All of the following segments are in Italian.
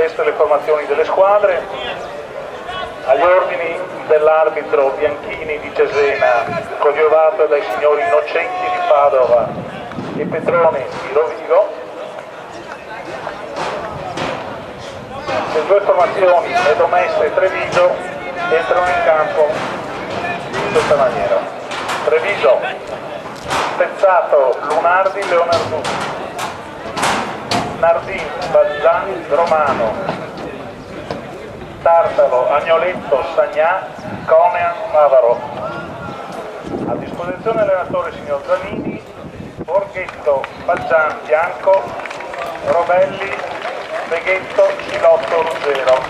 queste le formazioni delle squadre. Agli ordini dell'arbitro Bianchini di Cesena, coadiuvato dai signori Innocenti di Padova e Petroni di Rovigo. Le due formazioni, Medomessa e Treviso, entrano in campo in questa maniera. Treviso, Pezzato, Lunardi, Leonardo, Nardin, Balzani, Romano, Tartalo, Agnoletto, Sagnà, Conean, Favaro. A disposizione allenatore signor Zanini, Borghetto, Baggian, Bianco, Robelli, Beghetto, Cilotto, Ruggero.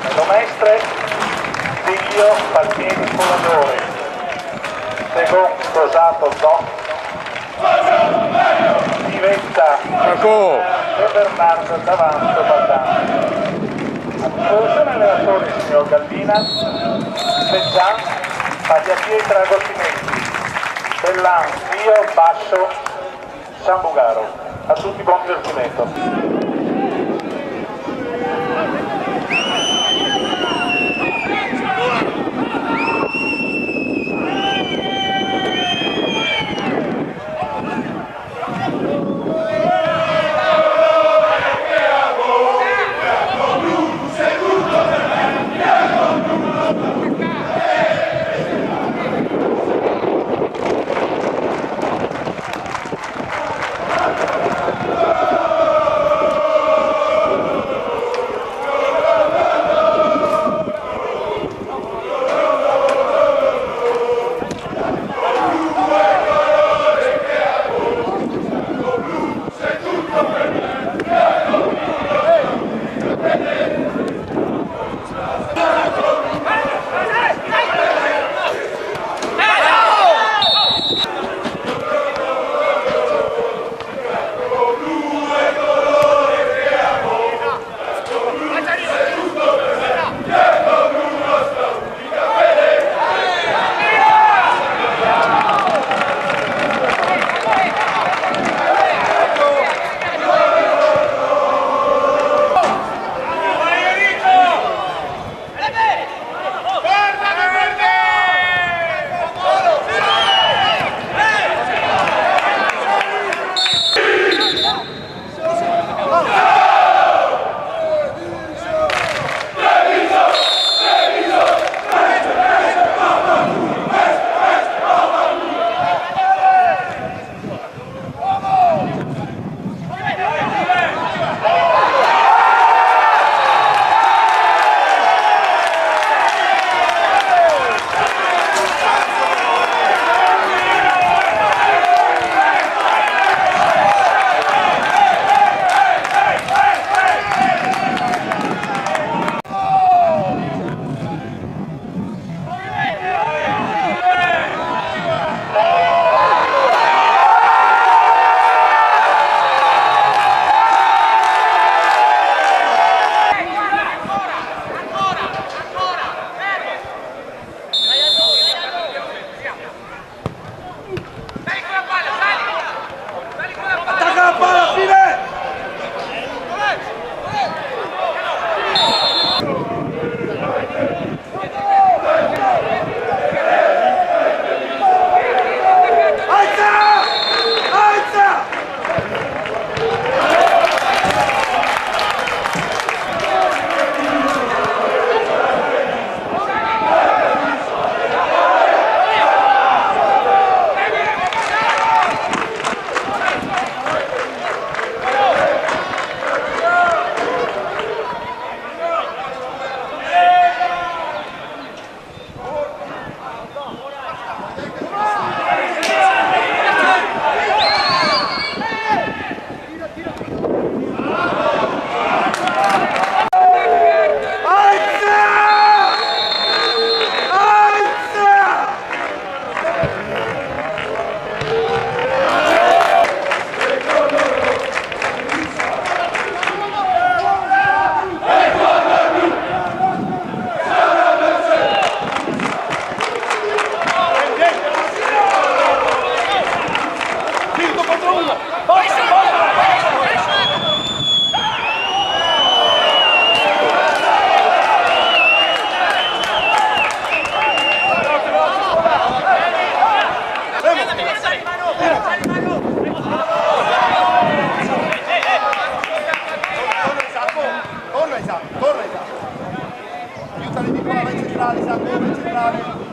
Medomestre, Diglio, Palmieri, Coladore, Segon, Rosato, Zoc, Divetta, e Bernardo Davanzo, Baldani. A disposizione allenatore signor Gallina, Beggian, Pagliapietra, Agostinelli, Bellan, Dio, Basso, Sambugaro. A tutti buon divertimento. Nicola, vai centrale, Sacco, vai centrale.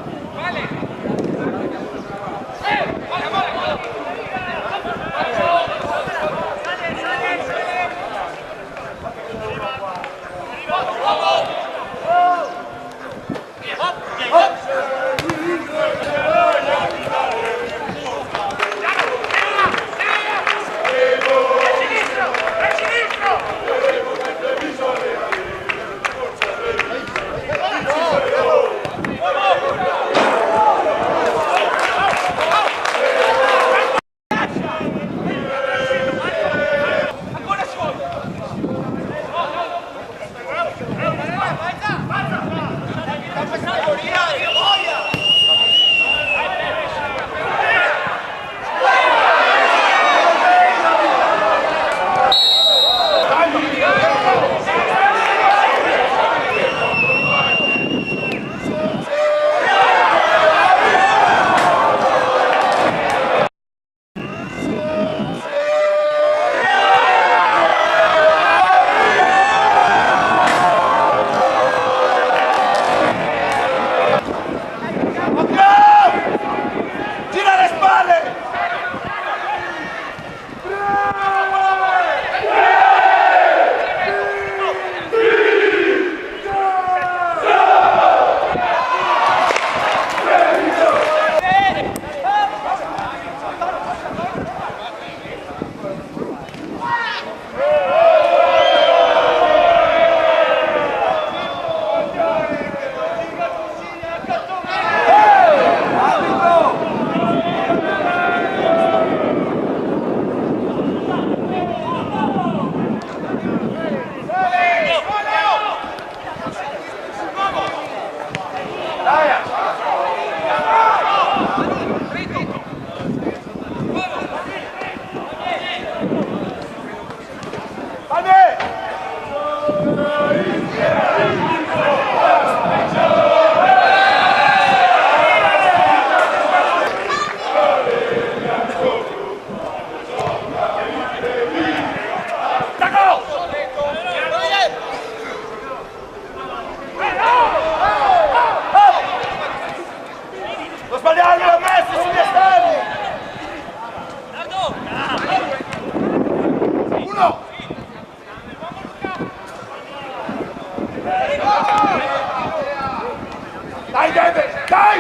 Dai David, dai!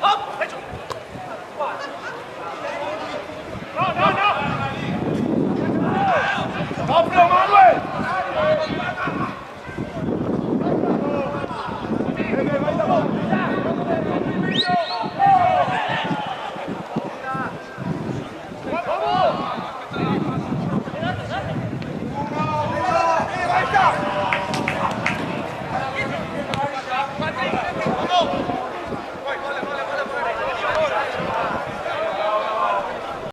Hop!